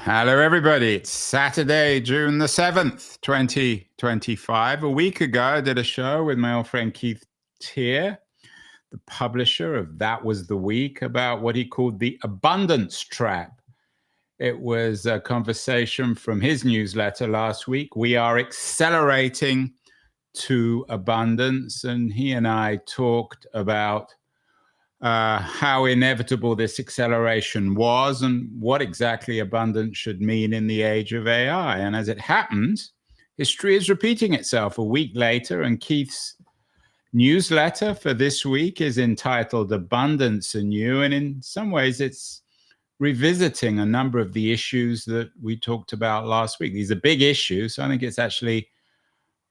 Hello, everybody. It's Saturday, June the 7th, 2025. A week ago, I did a show with my old friend Keith Teare, the publisher of That Was the Week, about what he called the abundance trap. It was a conversation from his newsletter last week. We are accelerating to abundance. And he and I talked about how inevitable this acceleration was and what exactly abundance should mean in the age of AI. And as it happens, history is repeating itself a week later, and Keith's newsletter for this week is entitled Abundance Anew, and in some ways it's revisiting a number of the issues that we talked about last week. These are big issues, so I think it's actually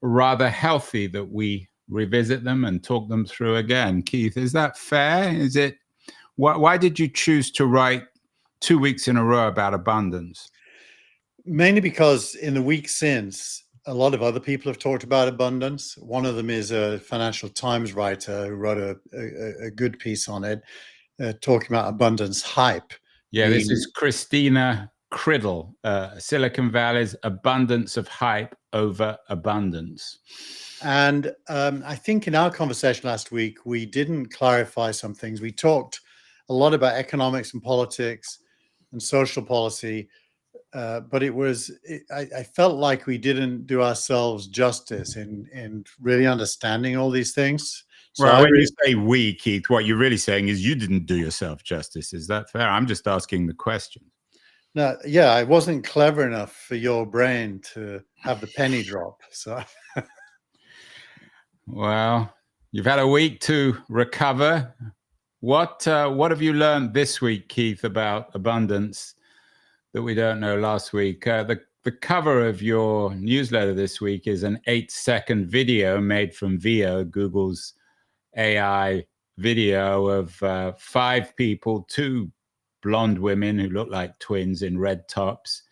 rather healthy that we revisit them and talk them through again. Keith, is that fair? Is it? Why did you choose to write 2 weeks in a row about abundance? Mainly because in the week since, a lot of other people have talked about abundance. One of them is a Financial Times writer who wrote a good piece on it, talking about abundance hype. Yeah, this is Christina Criddle, Silicon Valley's abundance of hype over abundance. And I think in our conversation last week, we didn't clarify some things. We talked a lot about economics and politics and social policy, but I felt like we didn't do ourselves justice in really understanding all these things. So well, when you say we, Keith, what you're really saying is you didn't do yourself justice. Is that fair? I'm just asking the question. No, yeah, I wasn't clever enough for your brain to have the penny drop. So, well, you've had a week to recover. What have you learned this week, Keith, about abundance that we don't know last week? The cover of your newsletter this week is an 8-second video made from Veo, Google's AI video of 5 people, 2 blonde women who look like twins in red tops,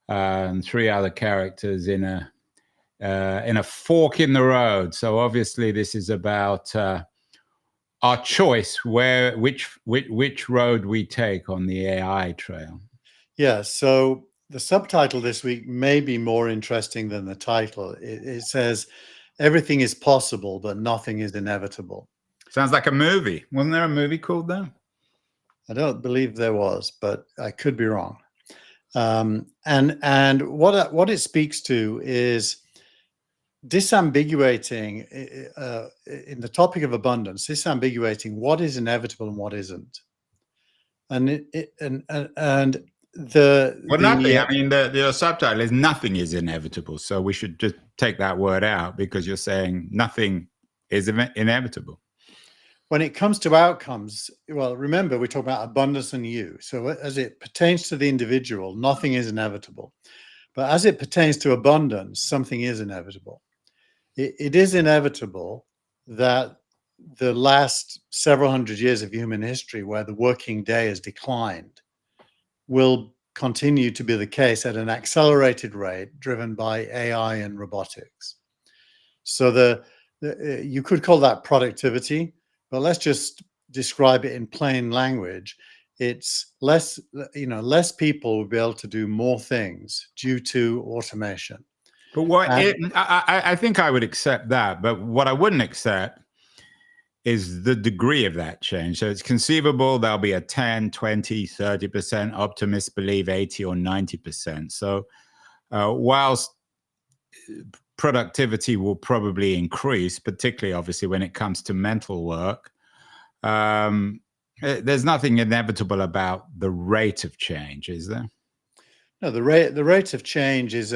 and 3 other characters in a fork in the road. So obviously this is about our choice, which road we take on the AI trail. Yeah, so the subtitle this week may be more interesting than the title. It says, "Everything is possible, but nothing is inevitable." Sounds like a movie. Wasn't there a movie called that? I don't believe there was, but I could be wrong. And what it speaks to is disambiguating in the topic of abundance, disambiguating what is inevitable and what isn't. The subtitle is "Nothing is inevitable," so we should just take that word out because you're saying nothing is inevitable. When it comes to outcomes, well, remember, we're talking about abundance and you. So as it pertains to the individual, nothing is inevitable. But as it pertains to abundance, something is inevitable. It is inevitable that the last several hundred years of human history, where the working day has declined, will continue to be the case at an accelerated rate driven by AI and robotics. So you could call that productivity, but let's just describe it in plain language. It's less people will be able to do more things due to automation. But I think I would accept that, but what I wouldn't accept is the degree of that change. So it's conceivable there'll be a 10, 20, 30%, optimists believe 80 or 90%. So whilst productivity will probably increase, particularly obviously when it comes to mental work, there's nothing inevitable about the rate of change, is there? No, the rate of change is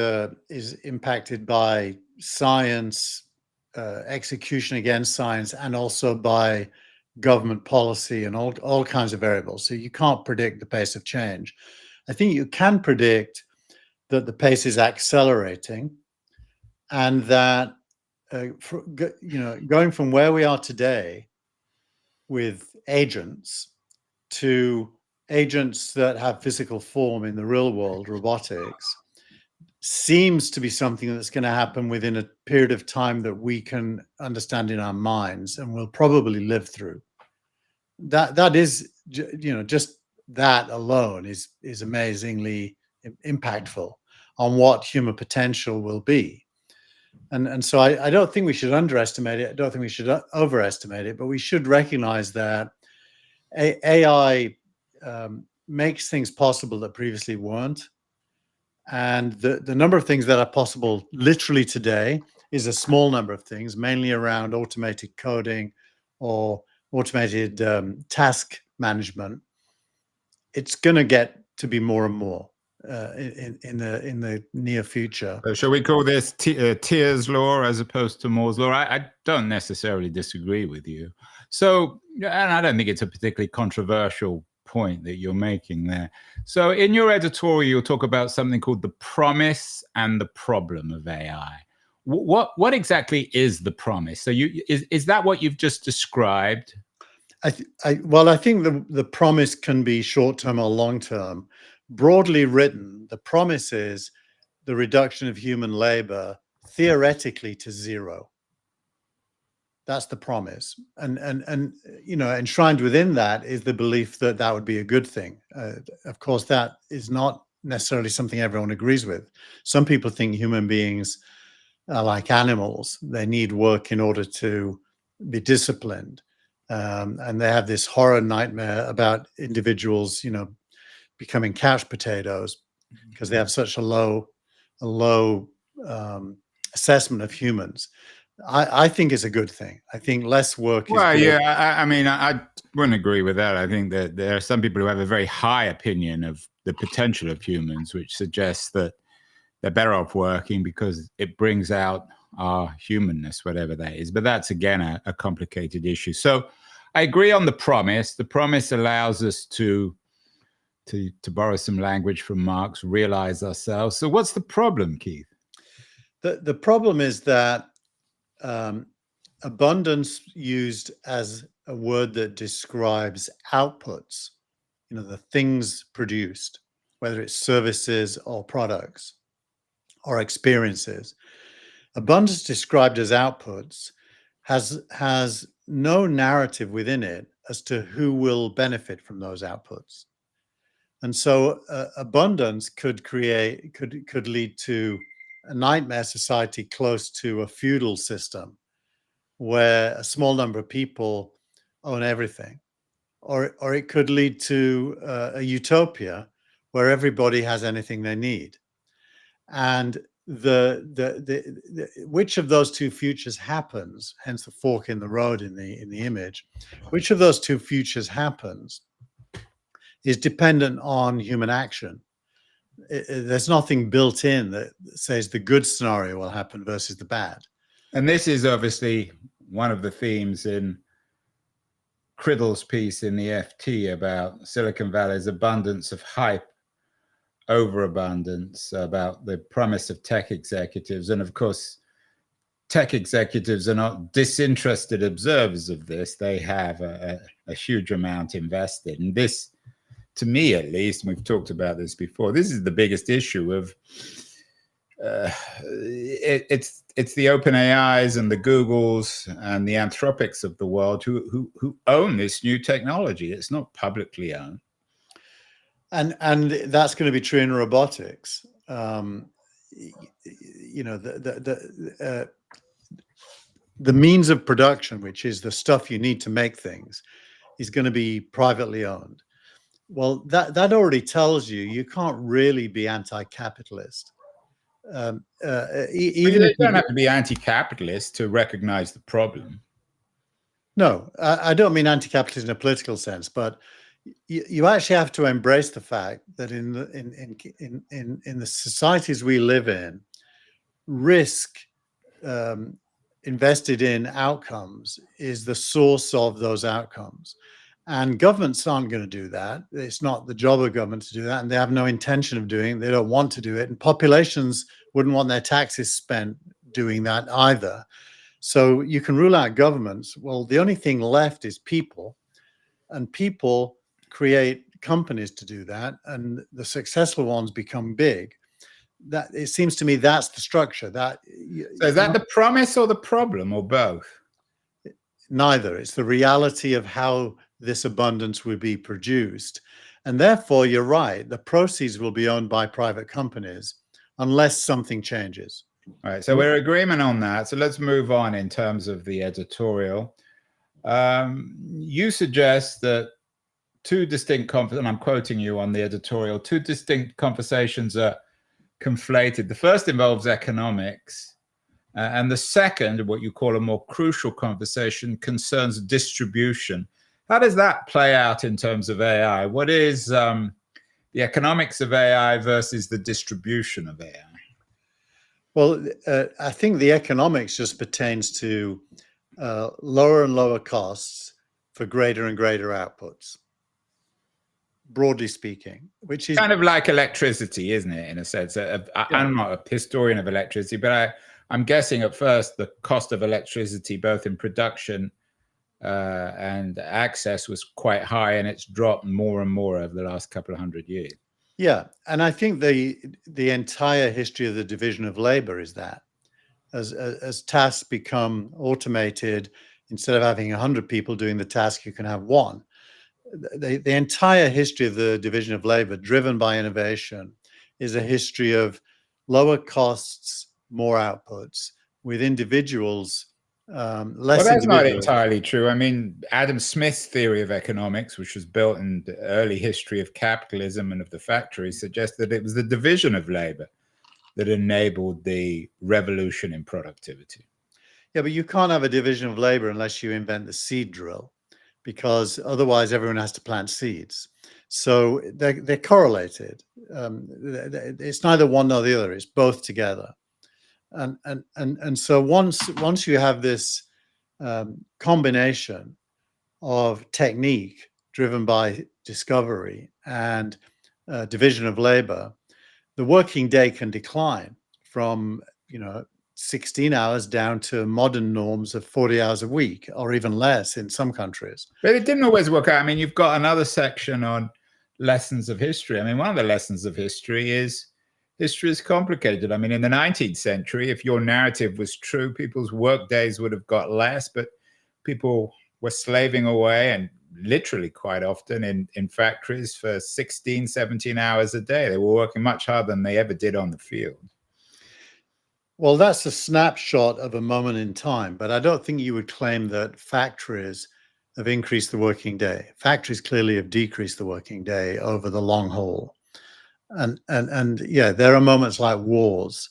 impacted by science, execution against science, and also by government policy and all kinds of variables. So you can't predict the pace of change. I think you can predict that the pace is accelerating, and that going from where we are today with agents to agents that have physical form in the real world, robotics, seems to be something that's going to happen within a period of time that we can understand in our minds and will probably live through. That is, just that alone is amazingly impactful on what human potential will be. And so I don't think we should underestimate it. I don't think we should overestimate it, but we should recognize that AI makes things possible that previously weren't. And the number of things that are possible literally today is a small number of things, mainly around automated coding or automated task management. It's going to get to be more and more in the near future. So shall we call this Tears law as opposed to Moore's law? I don't necessarily disagree with you. So, and I don't think it's a particularly controversial point that you're making there. So in your editorial, you'll talk about something called the promise and the problem of AI. What exactly is the promise? So is that what you've just described? I think the promise can be short-term or long-term. Broadly written, the promise is the reduction of human labor theoretically to zero. That's the promise, and enshrined within that is the belief that that would be a good thing. Of course, that is not necessarily something everyone agrees with. Some people think human beings are like animals; they need work in order to be disciplined, and they have this horror nightmare about individuals, becoming couch potatoes because they have such a low assessment of humans. I think it's a good thing. I think less work is Well, good. yeah, I mean, I wouldn't agree with that. I think that there are some people who have a very high opinion of the potential of humans, which suggests that they're better off working because it brings out our humanness, whatever that is. But that's, again, a complicated issue. So I agree on the promise. The promise allows us to borrow some language from Marx, realize ourselves. So what's the problem, Keith? The problem is that abundance used as a word that describes outputs, the things produced, whether it's services or products or experiences. Abundance described as outputs has no narrative within it as to who will benefit from those outputs. And so abundance could lead to a nightmare society close to a feudal system where a small number of people own everything, or it could lead to a utopia where everybody has anything they need. And which of those two futures happens, hence the fork in the road in the image, which of those two futures happens is dependent on human action. There's nothing built in that says the good scenario will happen versus the bad. And this is obviously one of the themes in Criddle's piece in the FT about Silicon Valley's abundance of hype, overabundance, about the promise of tech executives. And of course, tech executives are not disinterested observers of this. They have a huge amount invested. And this, to me at least, and we've talked about this before, this is the biggest issue of it's the OpenAIs and the Googles and the Anthropics of the world who own this new technology. It's not publicly owned. And that's going to be true in robotics. The means of production, which is the stuff you need to make things, is going to be privately owned. Well, that already tells you can't really be anti-capitalist. Even you don't have to be anti-capitalist to recognize the problem. No, I don't mean anti-capitalist in a political sense, but you actually have to embrace the fact that in the societies we live in, risk invested in outcomes is the source of those outcomes. And governments aren't going to do that. It's not the job of government to do that, and they have no intention of doing it. They don't want to do it, and populations wouldn't want their taxes spent doing that either. So you can rule out governments. Well, the only thing left is people, and people create companies to do that, and the successful ones become big. That, it seems to me, that's the structure. So is that the promise or the problem, or both? Neither. It's the reality of how this abundance would be produced. And therefore, you're right, the proceeds will be owned by private companies unless something changes. All right, so we're in agreement on that. So let's move on in terms of the editorial. You suggest that two distinct, and I'm quoting you on the editorial, two distinct conversations are conflated. The first involves economics, and the second, what you call a more crucial conversation, concerns distribution. How does that play out in terms of AI? What is the economics of AI versus the distribution of AI? Well, I think the economics just pertains to lower and lower costs for greater and greater outputs, broadly speaking, which is kind of like electricity, isn't it? In a sense, I'm not a historian of electricity, but I'm guessing at first the cost of electricity, both in production and access, was quite high, and it's dropped more and more over the last couple of hundred years. Yeah, and I think the entire history of the division of labor is that as tasks become automated, instead of having 100 people doing the task, you can have one. The entire history of the division of labor, driven by innovation, is a history of lower costs, more outputs, with individuals less. Well, that's not entirely true. I mean, Adam Smith's theory of economics, which was built in the early history of capitalism and of the factory, suggests that it was the division of labor that enabled the revolution in productivity. Yeah, but you can't have a division of labor unless you invent the seed drill, because otherwise everyone has to plant seeds. So they're correlated. It's neither one nor the other. It's both together. And so once you have this combination of technique driven by discovery and division of labor, the working day can decline from 16 hours down to modern norms of 40 hours a week, or even less in some countries. But it didn't always work out. I mean, you've got another section on lessons of history. I mean, one of the lessons of history is complicated. I mean, in the 19th century, if your narrative was true, people's work days would have got less, but people were slaving away, and literally quite often in factories, for 16, 17 hours a day. They were working much harder than they ever did on the field. Well, that's a snapshot of a moment in time, but I don't think you would claim that factories have increased the working day. Factories clearly have decreased the working day over the long haul. And yeah, there are moments like wars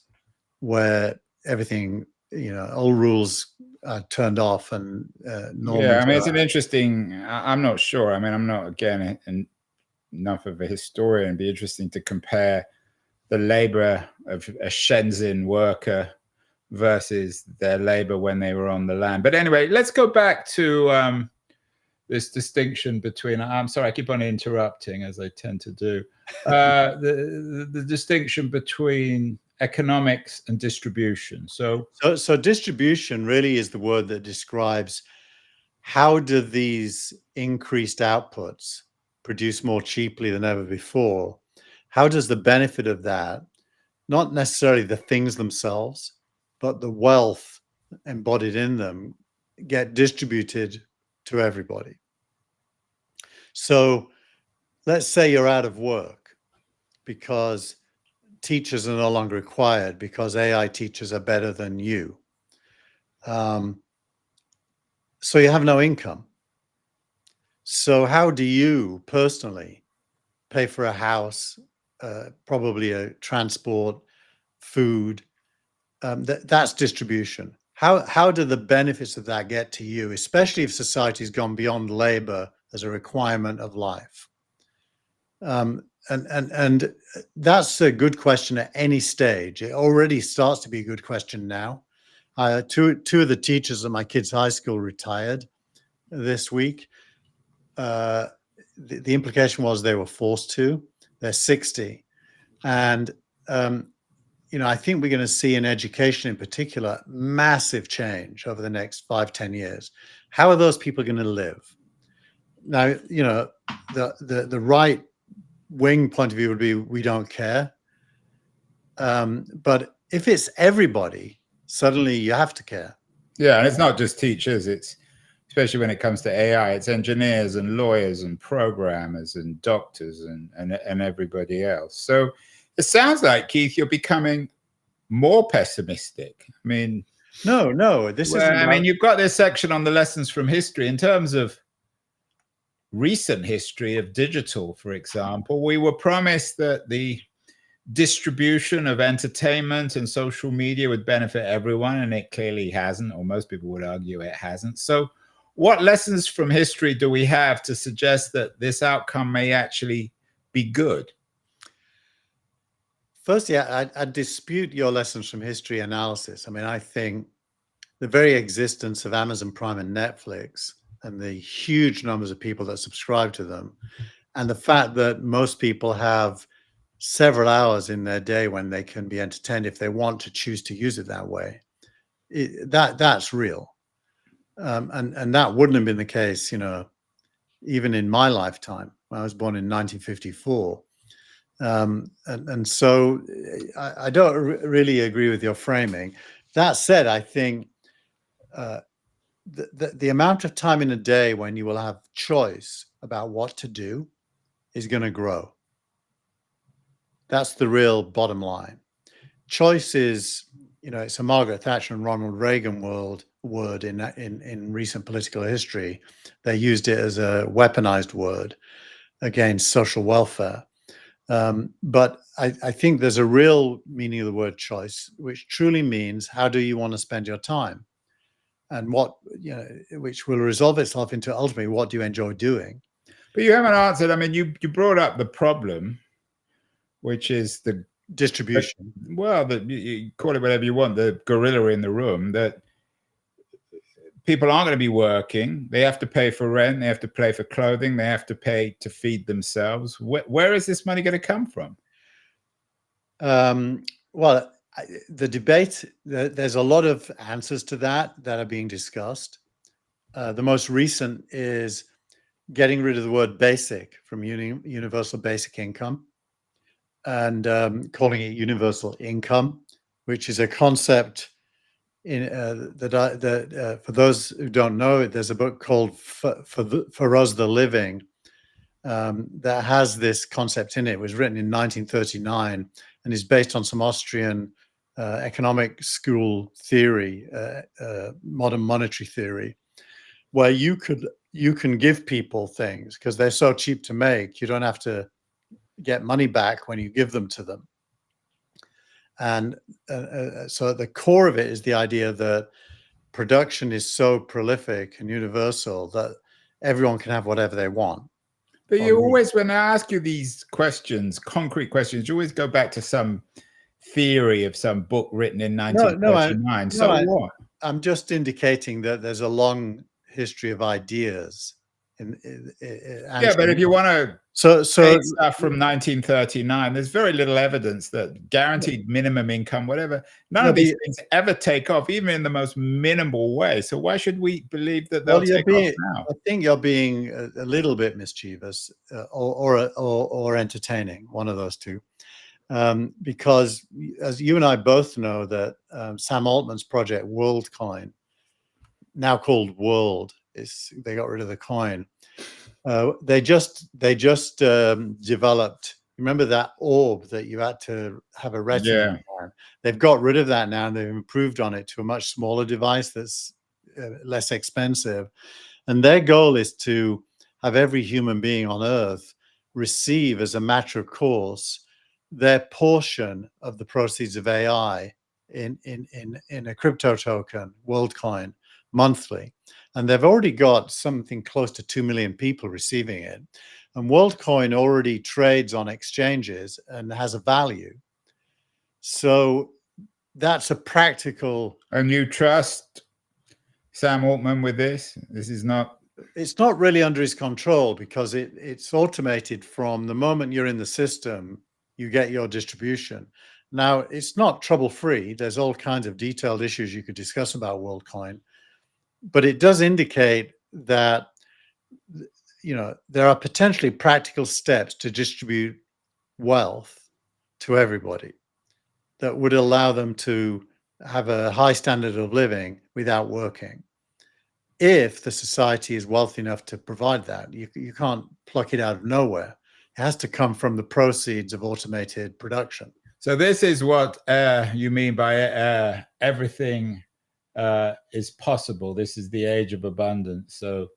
where everything, old rules are turned off and yeah, I mean, it's an interesting, I'm not sure. I mean, I'm not, again, enough of a historian. It'd be interesting to compare the labor of a Shenzhen worker versus their labor when they were on the land. But anyway, let's go back to this distinction between, I'm sorry, I keep on interrupting as I tend to do, the distinction between economics and distribution. So distribution really is the word that describes how do these increased outputs produce more cheaply than ever before. How does the benefit of that, not necessarily the things themselves, but the wealth embodied in them, get distributed to everybody? So let's say you're out of work because teachers are no longer required because AI teachers are better than you. So you have no income. So how do you personally pay for a house, probably a transport, food? That's distribution. How do the benefits of that get to you, especially if society's gone beyond labor as a requirement of life? And that's a good question at any stage. It already starts to be a good question now. Two of the teachers at my kids' high school retired this week. The implication was they were forced to. They're 60. And, I think we're going to see in education in particular, massive change over the next 5-10 years. How are those people going to live? Now, the right wing point of view would be, we don't care. But if it's everybody, suddenly you have to care. Yeah, and it's not just teachers, it's especially when it comes to AI. It's engineers and lawyers and programmers and doctors and everybody else. So it sounds like, Keith, you're becoming more pessimistic. I mean, no, this well, isn't. I mean, you've got this section on the lessons from history. In terms of recent history of digital, for example, we were promised that the distribution of entertainment and social media would benefit everyone, and it clearly hasn't, or most people would argue it hasn't. So what lessons from history do we have to suggest that this outcome may actually be good? Firstly, I dispute your lessons from history analysis. I mean, I think the very existence of Amazon Prime and Netflix and the huge numbers of people that subscribe to them, and the fact that most people have several hours in their day when they can be entertained if they want to choose to use it that way, that's real. And that wouldn't have been the case, even in my lifetime. I was born in 1954. And so I don't really agree with your framing. That said, I think the amount of time in a day when you will have choice about what to do is going to grow. That's the real bottom line. Choice is, it's a Margaret Thatcher and Ronald Reagan word in recent political history. They used it as a weaponized word against social welfare. But I think there's a real meaning of the word choice, which truly means how do you want to spend your time, and which will resolve itself into ultimately what do you enjoy doing. But you haven't answered. I mean, you brought up the problem, which is the distribution. Well, you call it whatever you want, the gorilla in the room, that people aren't going to be working. They have to pay for rent. They have to pay for clothing. They have to pay to feed themselves. Where is this money going to come from? Well, the debate, there's a lot of answers to that are being discussed. The most recent is getting rid of the word basic from universal basic income and calling it universal income, which is a concept that for those who don't know it, there's a book called For Us the Living that has this concept in it. It was written in 1939 and is based on some Austrian economic school theory, modern monetary theory, where you can give people things because they're so cheap to make. You don't have to get money back when you give them to them. And so at the core of it is the idea that production is so prolific and universal that everyone can have whatever they want. But you always, when I ask you these questions, concrete questions, you always go back to some theory of some book written in 1939. What? I'm just indicating that there's a long history of ideas. Yeah, but if you want to take stuff from 1939, there's very little evidence that guaranteed minimum income, whatever, none of these things ever take off, even in the most minimal way. So why should we believe that they'll take off now? I think you're being a little bit mischievous or entertaining, one of those two. Because as you and I both know that Sam Altman's project WorldCoin, now called World, they got rid of the coin. They just developed. Remember that orb that you had to have a retina on? They've got rid of that now, and they've improved on it to a much smaller device that's less expensive. And their goal is to have every human being on Earth receive, as a matter of course, their portion of the proceeds of AI in a crypto token, WorldCoin, monthly. And they've already got something close to 2 million people receiving it. And WorldCoin already trades on exchanges and has a value. So that's a practical. And you trust Sam Altman with this? This is not. It's not really under his control because it's automated from the moment you're in the system, you get your distribution. Now, it's not trouble-free. There's all kinds of detailed issues you could discuss about WorldCoin. But it does indicate that, there are potentially practical steps to distribute wealth to everybody that would allow them to have a high standard of living without working. if the society is wealthy enough to provide that. You can't pluck it out of nowhere. It has to come from the proceeds of automated production. So this is what you mean by everything is possible. This is the age of abundance. So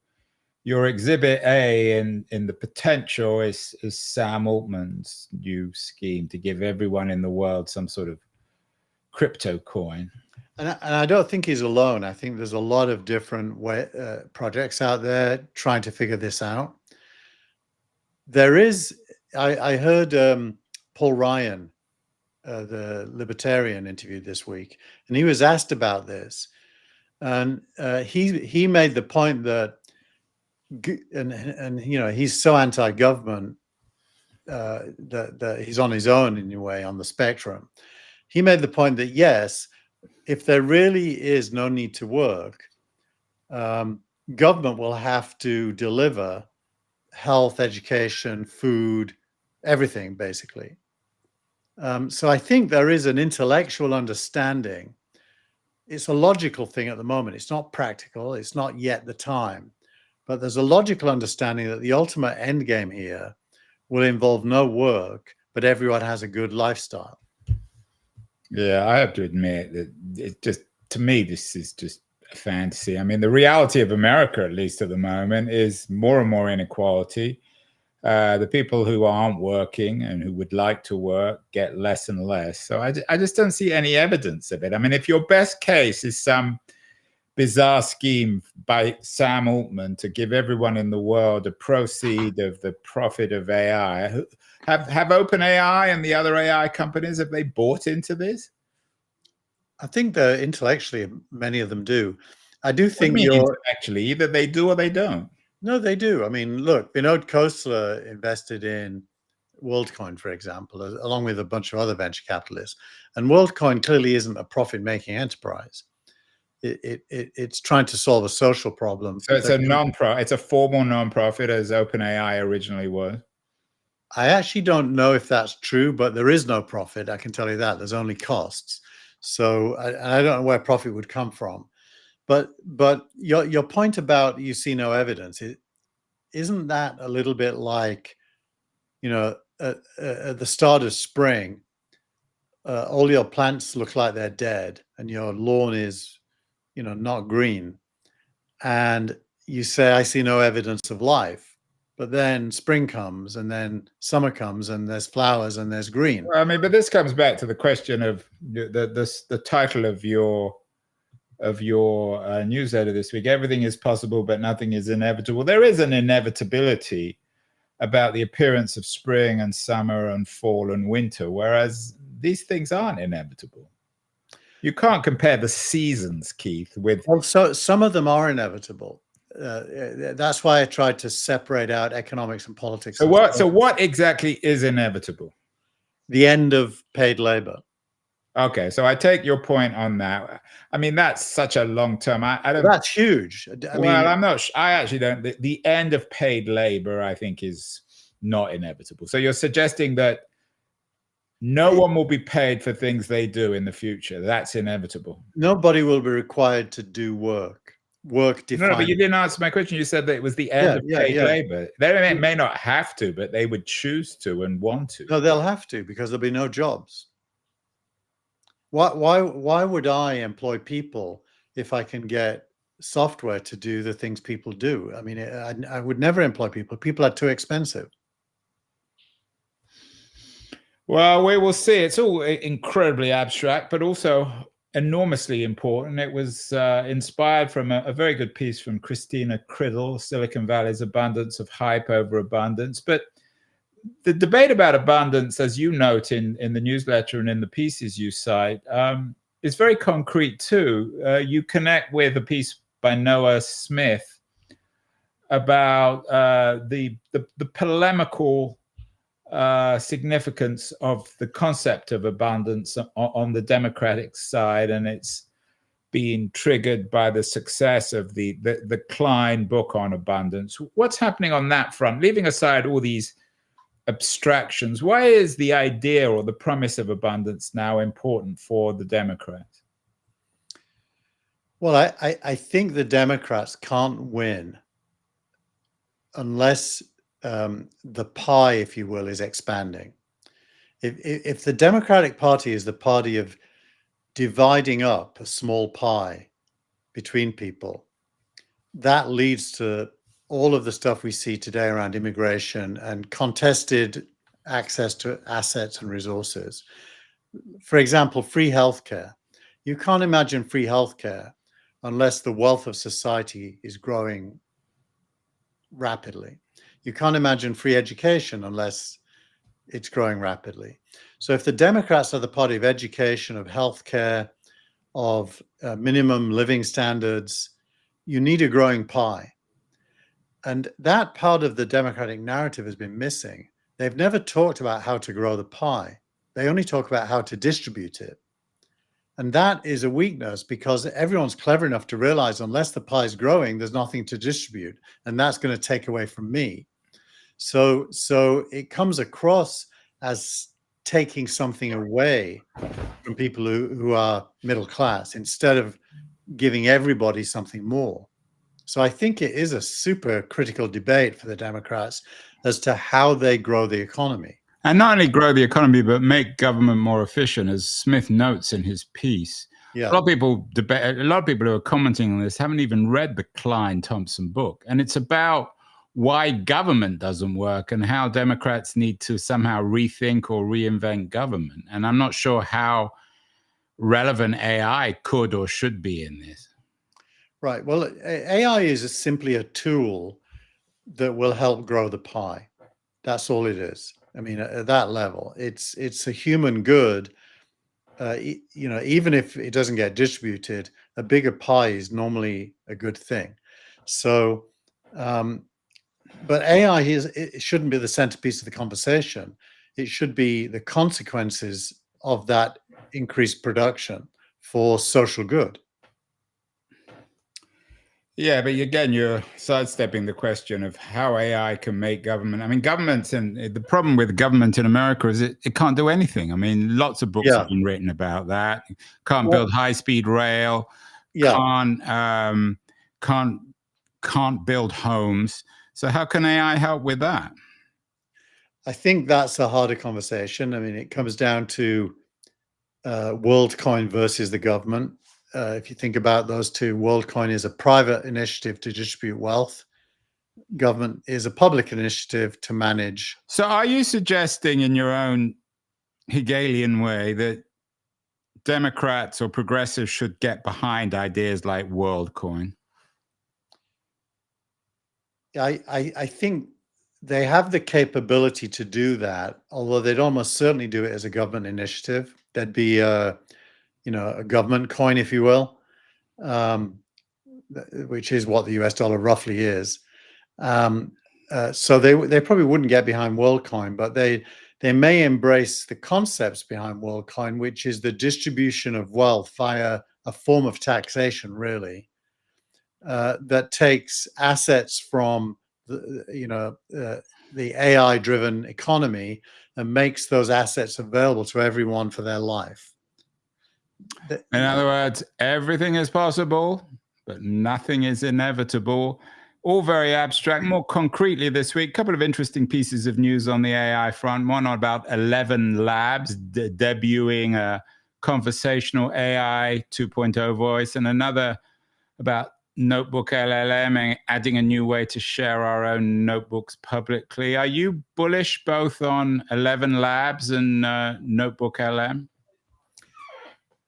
your exhibit A in the potential is Sam Altman's new scheme to give everyone in the world some sort of crypto coin. And I don't think he's alone. I think there's a lot of different projects out there trying to figure this out. There is, I heard Paul Ryan, the libertarian, interviewed this week, and he was asked about this. And he made the point that, and you know, he's so anti-government that he's on his own in a way on the spectrum. He made the point that yes, if there really is no need to work, government will have to deliver health, education, food, everything basically. So I think there is an intellectual understanding. It's a logical thing at the moment. It's not practical. It's not yet the time. But there's a logical understanding that the ultimate end game here will involve no work, but everyone has a good lifestyle. Yeah, I have to admit that it just, to me, this is just a fantasy. I mean, the reality of America, at least at the moment, is more and more inequality. The people who aren't working and who would like to work get less and less. So I just don't see any evidence of it. I mean, if your best case is some bizarre scheme by Sam Altman to give everyone in the world a proceed of the profit of AI, have OpenAI and the other AI companies, have they bought into this? I think that intellectually, many of them do. I do think intellectually, either they do or they don't. No, they do. I mean, look, Vinod Khosla invested in WorldCoin, for example, along with a bunch of other venture capitalists. And WorldCoin clearly isn't a profit-making enterprise. It's trying to solve a social problem. So it's it's a formal non-profit, as OpenAI originally was. I actually don't know if that's true, but there is no profit. I can tell you that. There's only costs. So I don't know where profit would come from. But your point about you see no evidence, isn't that a little bit like, you know, at the start of spring, all your plants look like they're dead and your lawn is, you know, not green. And you say, I see no evidence of life. But then spring comes and then summer comes and there's flowers and there's green. Well, I mean, but this comes back to the question of the title of your newsletter this week. Everything is possible, but nothing is inevitable. There is an inevitability about the appearance of spring and summer and fall and winter, whereas these things aren't inevitable. You can't compare the seasons, Keith, with... Well, so some of them are inevitable. That's why I tried to separate out economics and politics. So what exactly is inevitable? The end of paid labor. Okay, so I take your point on that. I mean, that's such a long term. I don't. That's huge. I mean, I'm not. I actually don't. The end of paid labor, I think, is not inevitable. So you're suggesting that no one will be paid for things they do in the future. That's inevitable. Nobody will be required to do work. Work defined. No, but you didn't answer my question. You said that it was the end of paid labor. They may not have to, but they would choose to and want to. No, they'll have to, because there'll be no jobs. Why would I employ people if I can get software to do the things people do? I mean, I would never employ people. People are too expensive. Well, we will see. It's all incredibly abstract, but also enormously important. It was inspired from a very good piece from Christina Criddle, Silicon Valley's Abundance of Hype Over Abundance. But the debate about abundance, as you note in the newsletter and in the pieces you cite, is very concrete too. You connect with a piece by Noah Smith about the polemical significance of the concept of abundance on the Democratic side, and it's being triggered by the success of the Klein book on abundance. What's happening on that front? Leaving aside all these abstractions, why is the idea or the promise of abundance now important for the Democrats? Well, I think the Democrats can't win unless the pie, if you will, is expanding. If the Democratic Party is the party of dividing up a small pie between people, that leads to all of the stuff we see today around immigration and contested access to assets and resources. For example, free healthcare. You can't imagine free healthcare unless the wealth of society is growing rapidly. You can't imagine free education unless it's growing rapidly. So if the Democrats are the party of education, of healthcare, of minimum living standards, you need a growing pie. And that part of the Democratic narrative has been missing. They've never talked about how to grow the pie. They only talk about how to distribute it. And that is a weakness because everyone's clever enough to realize unless the pie is growing, there's nothing to distribute. And that's going to take away from me. So it comes across as taking something away from people who are middle class instead of giving everybody something more. So I think it is a super critical debate for the Democrats as to how they grow the economy. And not only grow the economy, but make government more efficient, as Smith notes in his piece. Yeah. A lot of people who are commenting on this haven't even read the Klein-Thompson book. And it's about why government doesn't work and how Democrats need to somehow rethink or reinvent government. And I'm not sure how relevant AI could or should be in this. Right. Well, AI is simply a tool that will help grow the pie. That's all it is. I mean, at that level, it's a human good. Even if it doesn't get distributed, a bigger pie is normally a good thing. So, but AI it shouldn't be the centerpiece of the conversation. It should be the consequences of that increased production for social good. Yeah, but again, you're sidestepping the question of how AI can make government. I mean, governments, and the problem with government in America is it can't do anything. I mean, lots of books have been written about that. Can't build high-speed rail. Can't build homes. So how can AI help with that? I think that's a harder conversation. I mean, it comes down to WorldCoin versus the government. If you think about those two, WorldCoin is a private initiative to distribute wealth. Government is a public initiative to manage. So are you suggesting in your own Hegelian way that Democrats or progressives should get behind ideas like WorldCoin? I think they have the capability to do that, although they'd almost certainly do it as a government initiative. There'd be a government coin, if you will, which is what the US dollar roughly is. So they probably wouldn't get behind WorldCoin, but they may embrace the concepts behind WorldCoin, which is the distribution of wealth via a form of taxation, really, that takes assets from the AI-driven economy and makes those assets available to everyone for their life. In other words, everything is possible, but nothing is inevitable. All very abstract. More concretely this week, a couple of interesting pieces of news on the AI front. One about 11 Labs debuting a conversational AI 2.0 voice, and another about Notebook LLM adding a new way to share our own notebooks publicly. Are you bullish both on 11 Labs and Notebook LM?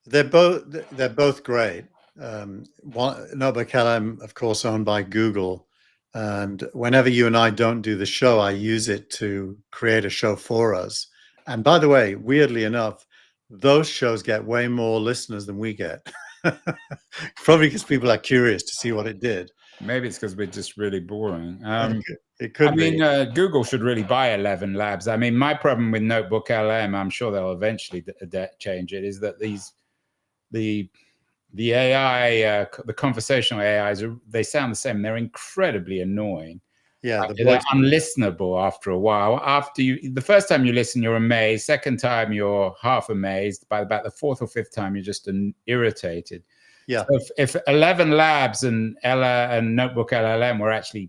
They're both great. Notebook LM, of course, owned by Google. And whenever you and I don't do the show, I use it to create a show for us. And by the way, weirdly enough, those shows get way more listeners than we get. Probably because people are curious to see what it did. Maybe it's because we're just really boring. It could be. Google should really buy 11 Labs. I mean, my problem with Notebook LM, I'm sure they'll eventually change it, is that the AI, the conversational AIs, they sound the same. They're incredibly annoying. Yeah, they're unlistenable after a while. The first time you listen, you're amazed. Second time, you're half amazed. By about the fourth or fifth time, you're just irritated. Yeah. So if 11 Labs and Ella and Notebook LLM were actually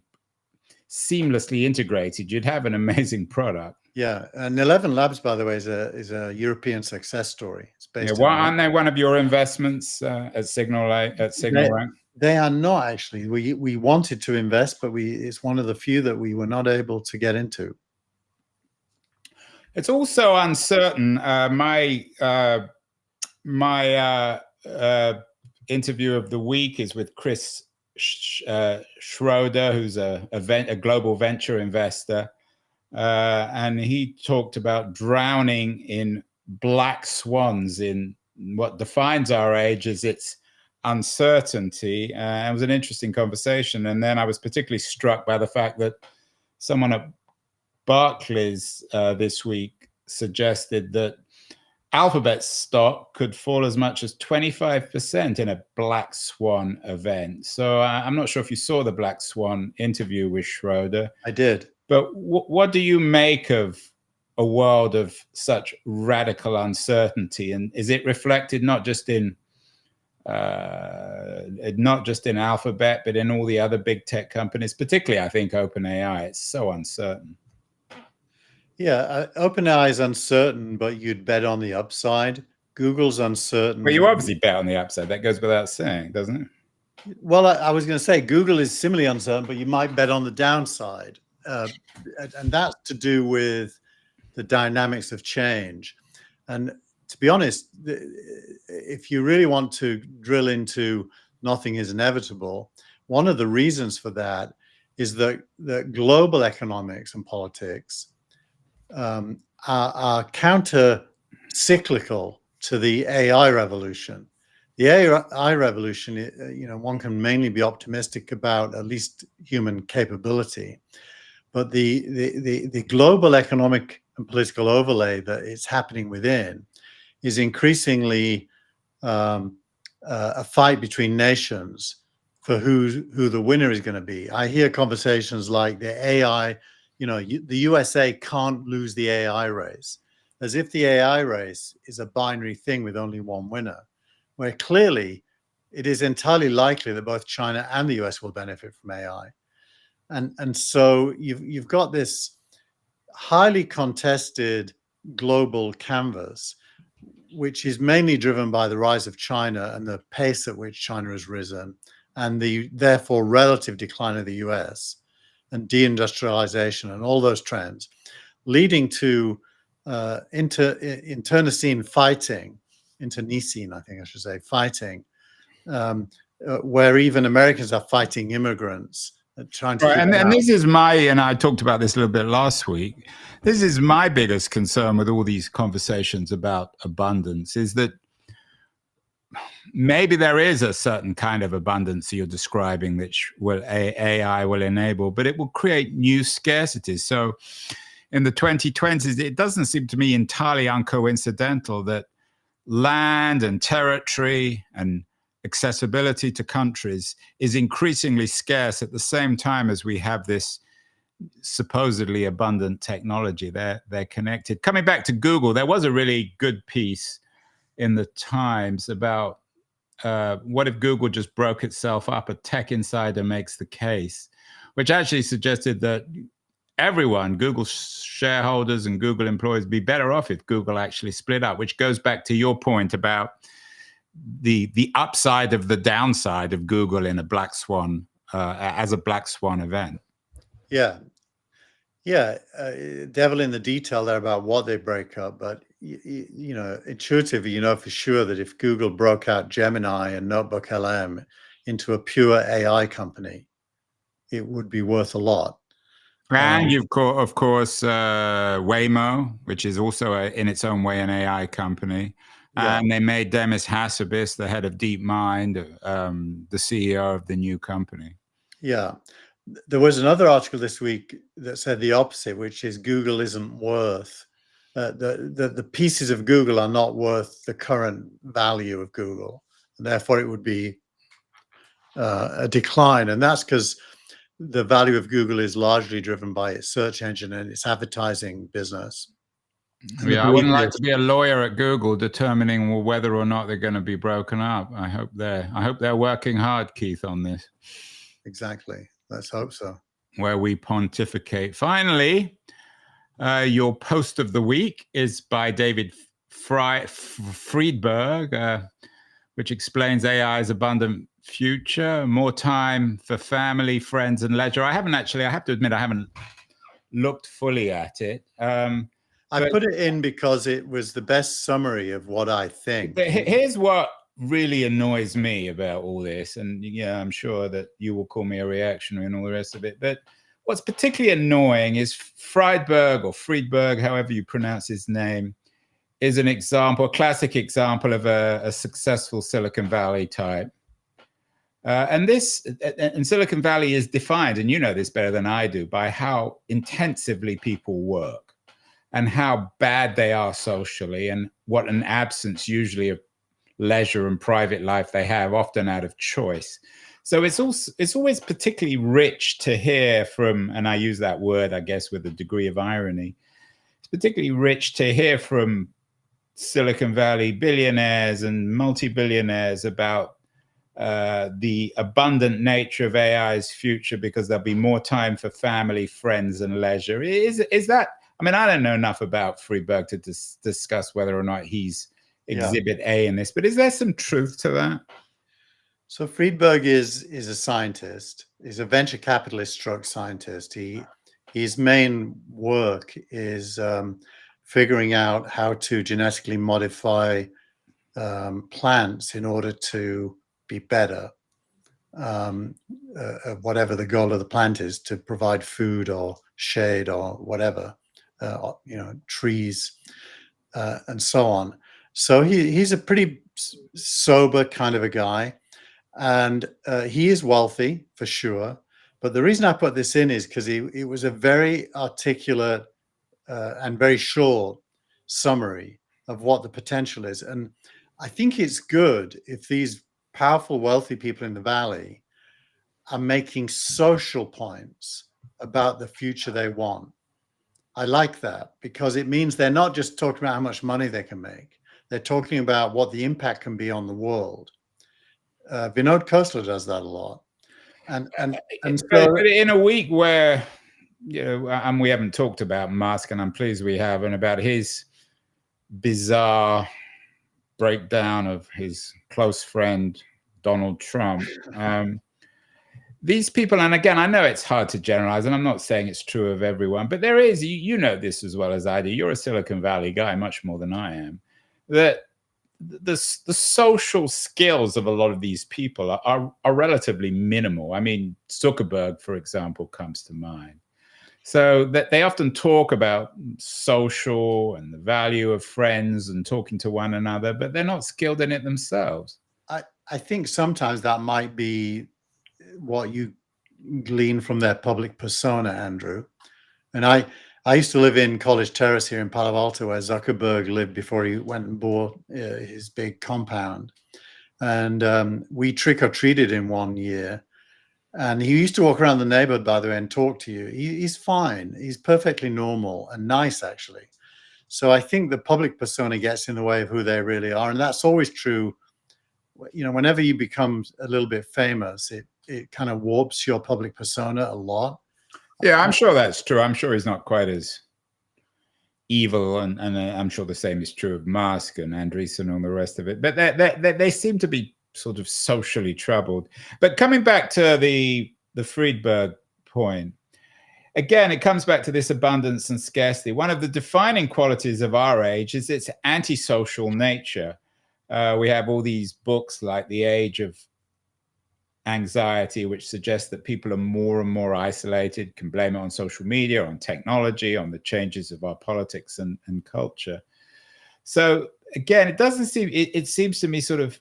seamlessly integrated, you'd have an amazing product. Yeah, and 11 Labs, by the way, is a European success story. It's Yeah, based well, in aren't they one of your investments at Signal they, Rank? they are not actually. We wanted to invest, but it's one of the few that we were not able to get into. It's also uncertain. My interview of the week is with Chris Schroeder, who's a global venture investor, and he talked about drowning in black swans in what defines our age as its uncertainty. It was an interesting conversation, and then I was particularly struck by the fact that someone at Barclays this week suggested that Alphabet stock could fall as much as 25% in a black swan event. So I'm not sure if you saw the black swan interview with Schroeder. I did. But what do you make of a world of such radical uncertainty? And is it reflected not just in Alphabet, but in all the other big tech companies, particularly, I think, OpenAI? It's so uncertain. Yeah, OpenAI is uncertain, but you'd bet on the upside. Google's uncertain. Well, you obviously bet on the upside. That goes without saying, doesn't it? Well, I was going to say Google is similarly uncertain, but you might bet on the downside. And that's to do with the dynamics of change. And to be honest, if you really want to drill into nothing is inevitable, one of the reasons for that is that global economics and politics are counter-cyclical to the AI revolution. The AI revolution, one can mainly be optimistic about at least human capability, but the global economic and political overlay that is happening within is increasingly a fight between nations for who the winner is going to be. I hear conversations like the AI, the USA can't lose the AI race, as if the AI race is a binary thing with only one winner, where clearly it is entirely likely that both China and the US will benefit from AI. And so you've got this highly contested global canvas, which is mainly driven by the rise of China and the pace at which China has risen, and the therefore relative decline of the US and deindustrialization and all those trends, leading to internecine fighting, internecine, I think I should say, fighting, where even Americans are fighting immigrants, trying to. Right, and this is and I talked about this a little bit last week. This is my biggest concern with all these conversations about abundance, is that maybe there is a certain kind of abundance you're describing that AI will enable, but it will create new scarcities. So in the 2020s, it doesn't seem to me entirely uncoincidental that land and territory and accessibility to countries is increasingly scarce at the same time as we have this supposedly abundant technology. They're connected. Coming back to Google, there was a really good piece in the Times about what if Google just broke itself up? A tech insider makes the case, which actually suggested that everyone, Google shareholders and Google employees, would be better off if Google actually split up, which goes back to your point about the upside of the downside of Google in a black swan, as a black swan event. Yeah. Devil in the detail there about what they break up, but intuitively, for sure that if Google broke out Gemini and Notebook LM into a pure AI company, it would be worth a lot. And you've got, of course, Waymo, which is also in its own way an AI company. Yeah. And they made Demis Hassabis the head of DeepMind, the CEO of the new company. Yeah. There was another article this week that said the opposite, which is Google isn't worth, the pieces of Google are not worth the current value of Google. And therefore, it would be a decline. And that's because the value of Google is largely driven by its search engine and its advertising business. And the Yeah, I wouldn't like previous, to be a lawyer at Google determining whether or not they're going to be broken up. I hope they're working hard, Keith, on this. exactly. Let's hope so. Where we pontificate. Finally, your post of the week is by David Friedberg, which explains AI's abundant future, more time for family, friends, and leisure. I have to admit, I haven't looked fully at it. I put it in because it was the best summary of what I think. Here's what really annoys me about all this, and yeah, I'm sure that you will call me a reactionary and all the rest of it, but what's particularly annoying is Friedberg, however you pronounce his name, is an example, a classic example of a successful Silicon Valley type. And Silicon Valley is defined, and you know this better than I do, by how intensively people work and how bad they are socially, and what an absence usually of leisure and private life they have, often out of choice. So it's always particularly rich to hear from, and I use that word, I guess, with a degree of irony. It's particularly rich to hear from Silicon Valley billionaires and multi-billionaires about the abundant nature of AI's future, because there'll be more time for family, friends, and leisure. Is that? I mean, I don't know enough about Friedberg to discuss whether or not he's exhibit A in this, but is there some truth to that? So Friedberg is a scientist. He's a venture capitalist stroke scientist. His main work is figuring out how to genetically modify plants in order to be better, whatever the goal of the plant is, to provide food or shade or whatever, trees and so on. So he's a pretty sober kind of a guy, and he is wealthy for sure. But the reason I put this in is because it was a very articulate and very short summary of what the potential is. And I think it's good if these powerful, wealthy people in the Valley are making social points about the future they want. I like that, because it means they're not just talking about how much money they can make. They're talking about what the impact can be on the world. Vinod Khosla does that a lot. And so in a week where, and we haven't talked about Musk, and I'm pleased we have, and about his bizarre breakdown of his close friend Donald Trump. These people, and again, I know it's hard to generalize, and I'm not saying it's true of everyone, but there is, you know this as well as I do, you're a Silicon Valley guy much more than I am, that the social skills of a lot of these people are relatively minimal. I mean, Zuckerberg, for example, comes to mind. So that they often talk about social and the value of friends and talking to one another, but they're not skilled in it themselves. I think sometimes that might be what you glean from their public persona, Andrew. And I used to live in College Terrace here in Palo Alto, where Zuckerberg lived before he went and bought his big compound. And we trick-or-treated in one year. And he used to walk around the neighborhood, by the way, and talk to you. He's fine. He's perfectly normal and nice, actually. So I think the public persona gets in the way of who they really are. And that's always true. Whenever you become a little bit famous, it kind of warps your public persona a lot. Yeah, I'm sure that's true. I'm sure he's not quite as evil, and I'm sure the same is true of Musk and Andreessen and the rest of it. But they seem to be sort of socially troubled. But coming back to the Friedberg point, again, it comes back to this abundance and scarcity. One of the defining qualities of our age is its antisocial nature. We have all these books like The Age of Anxiety, which suggests that people are more and more isolated, can blame it on social media, on technology, on the changes of our politics and culture. So again, it seems to me sort of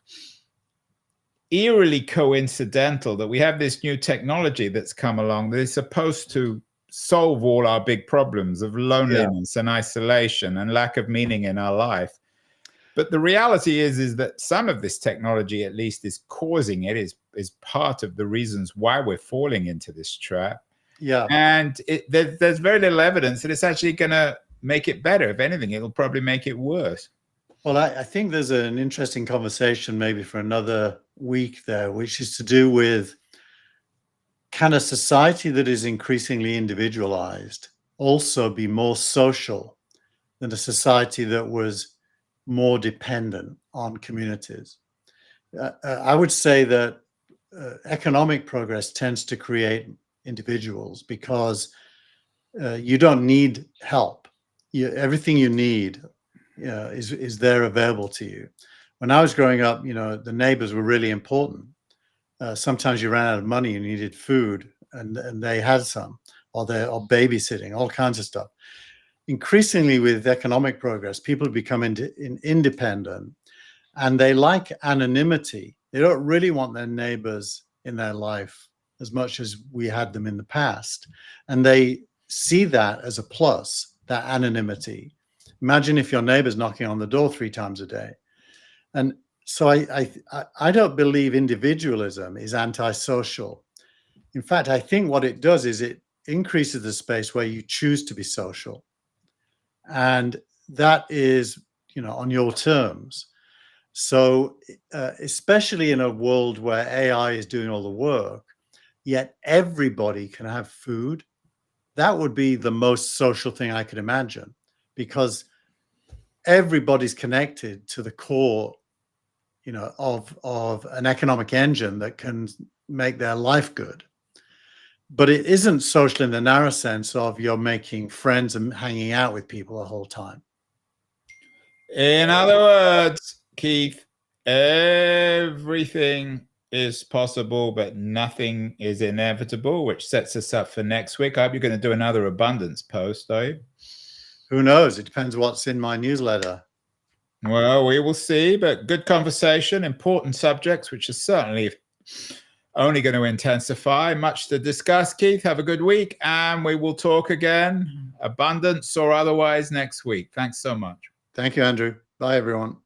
eerily coincidental that we have this new technology that's come along that is supposed to solve all our big problems of loneliness and isolation and lack of meaning in our life. But the reality is that some of this technology, at least, is causing it, is part of the reasons why we're falling into this trap. Yeah. And there's very little evidence that it's actually going to make it better. If anything, it'll probably make it worse. Well, I think there's an interesting conversation maybe for another week there, which is to do with, can a society that is increasingly individualized also be more social than a society that was more dependent on communities? I would say that economic progress tends to create individuals because you don't need help. Everything you need is there available to you. When I was growing up, the neighbors were really important. Sometimes you ran out of money and you needed food, and they had some, or babysitting, all kinds of stuff. Increasingly, with economic progress, people become independent, and they like anonymity. They don't really want their neighbors in their life as much as we had them in the past, and they see that as a plus, that anonymity. Imagine if your neighbor's knocking on the door 3 times a day. And so I don't believe individualism is antisocial. In fact, I think what it does is it increases the space where you choose to be social. And that is, on your terms. So especially in a world where AI is doing all the work, yet everybody can have food, that would be the most social thing I could imagine, because everybody's connected to the core, of an economic engine that can make their life good. But it isn't social in the narrow sense of you're making friends and hanging out with people the whole time. In other words, Keith, everything is possible, but nothing is inevitable, which sets us up for next week. I hope you're going to do another abundance post, are you? Who knows? It depends what's in my newsletter. Well, we will see, but good conversation, important subjects, which is certainly only going to intensify. Much to discuss, Keith. Have a good week, and we will talk again, abundance or otherwise, next week. Thanks so much. Thank you, Andrew. Bye, everyone.